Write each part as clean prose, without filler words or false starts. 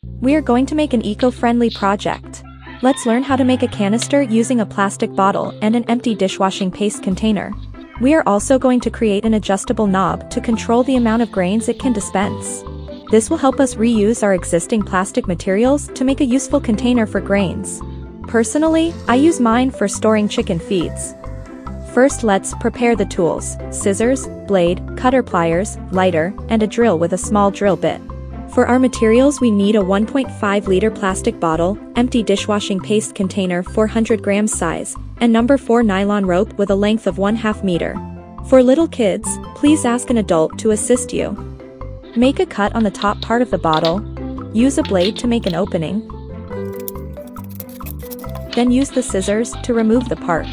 We are going to make an eco-friendly project. Let's learn how to make a canister using a plastic bottle and an empty dishwashing paste container. We are also going to create an adjustable knob to control the amount of grains it can dispense. This will help us reuse our existing plastic materials to make a useful container for grains. Personally, I use mine for storing chicken feeds. First, let's prepare the tools: scissors, blade, cutter pliers, lighter, and a drill with a small drill bit. For our materials, we need a 1.5-liter plastic bottle, empty dishwashing paste container 400 grams size, and number 4 nylon rope with a length of 1/2 meter. For little kids, please ask an adult to assist you. Make a cut on the top part of the bottle. Use a blade to make an opening. Then use the scissors to remove the part.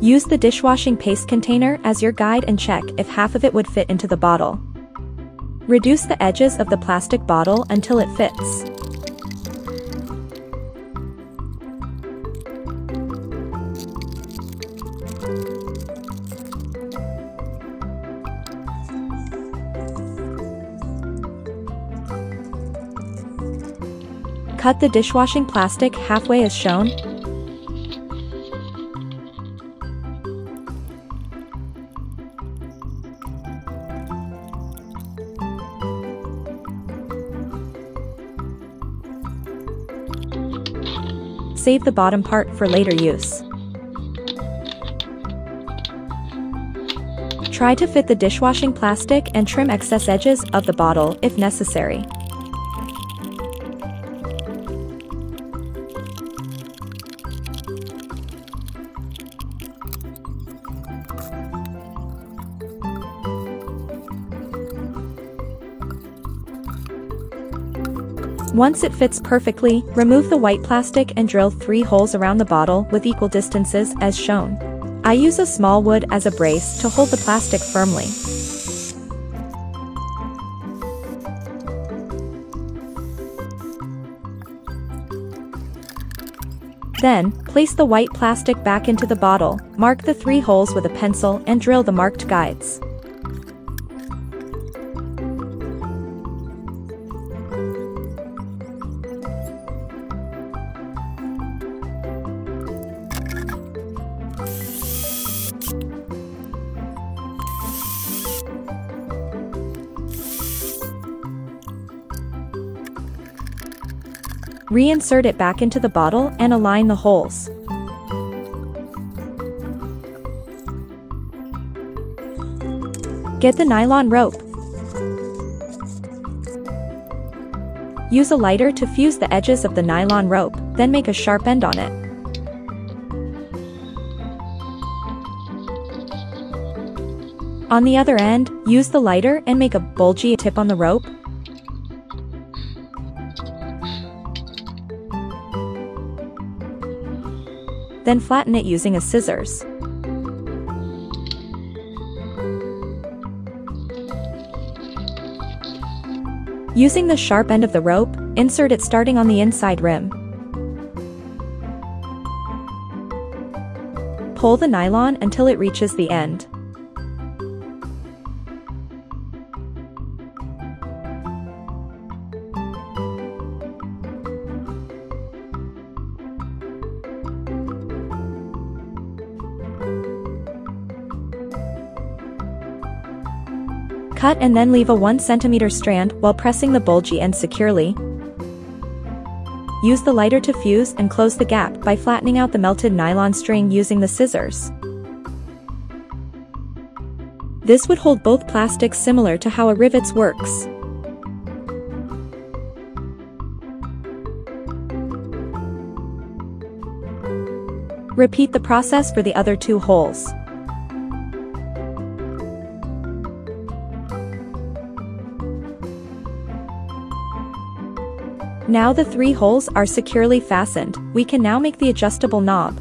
Use the dishwashing paste container as your guide and check if half of it would fit into the bottle. Reduce the edges of the plastic bottle until it fits. Cut the dishwashing plastic halfway as shown. Save the bottom part for later use. Try to fit the dishwashing plastic and trim excess edges of the bottle if necessary. Once it fits perfectly, remove the white plastic and drill 3 holes around the bottle with equal distances as shown. I use a small wood as a brace to hold the plastic firmly. Then, place the white plastic back into the bottle, mark the 3 holes with a pencil and drill the marked guides. Reinsert it back into the bottle and align the holes. Get the nylon rope. Use a lighter to fuse the edges of the nylon rope, then make a sharp end on it. On the other end, use the lighter and make a bulgy tip on the rope. Then flatten it using a scissors. Using the sharp end of the rope, insert it starting on the inside rim. Pull the nylon until it reaches the end. Cut and then leave a 1 cm strand while pressing the bulgy end securely. Use the lighter to fuse and close the gap by flattening out the melted nylon string using the scissors. This would hold both plastics similar to how a rivets works. Repeat the process for the other 2 holes. Now the 3 holes are securely fastened, we can now make the adjustable knob.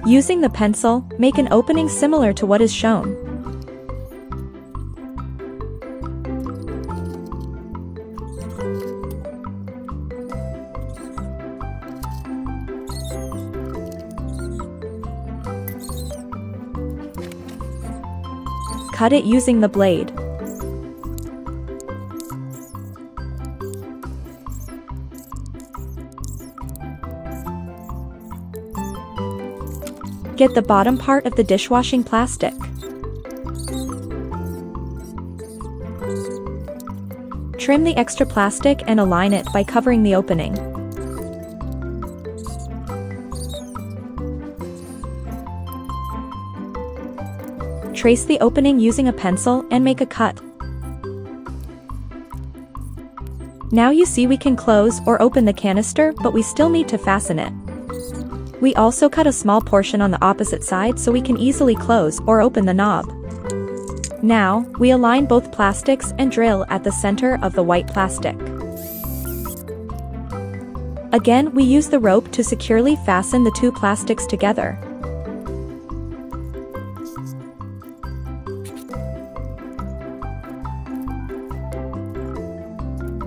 Using the pencil, make an opening similar to what is shown. Cut it using the blade. Get the bottom part of the dishwashing plastic. Trim the extra plastic and align it by covering the opening. Trace the opening using a pencil and make a cut. Now you see we can close or open the canister, but we still need to fasten it. We also cut a small portion on the opposite side so we can easily close or open the knob. Now, we align both plastics and drill at the center of the white plastic. Again, we use the rope to securely fasten the two plastics together.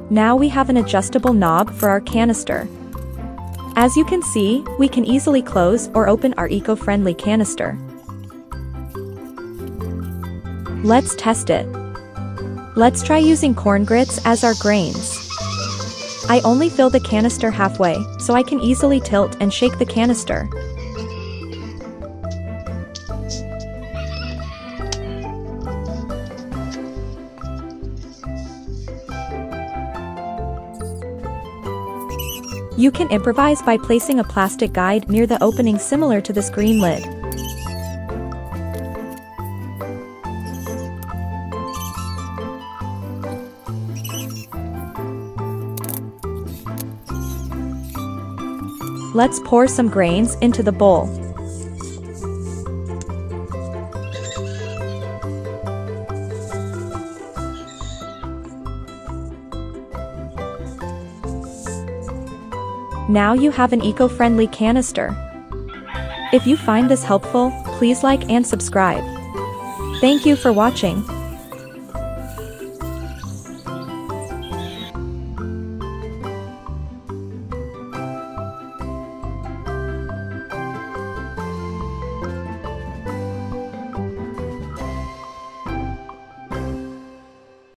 Now we have an adjustable knob for our canister. As you can see, we can easily close or open our eco-friendly canister. Let's test it. Let's try using corn grits as our grains. I only fill the canister halfway, so I can easily tilt and shake the canister. You can improvise by placing a plastic guide near the opening similar to this green lid. Let's pour some grains into the bowl. Now you have an eco-friendly canister. If you find this helpful, please like and subscribe. Thank you for watching.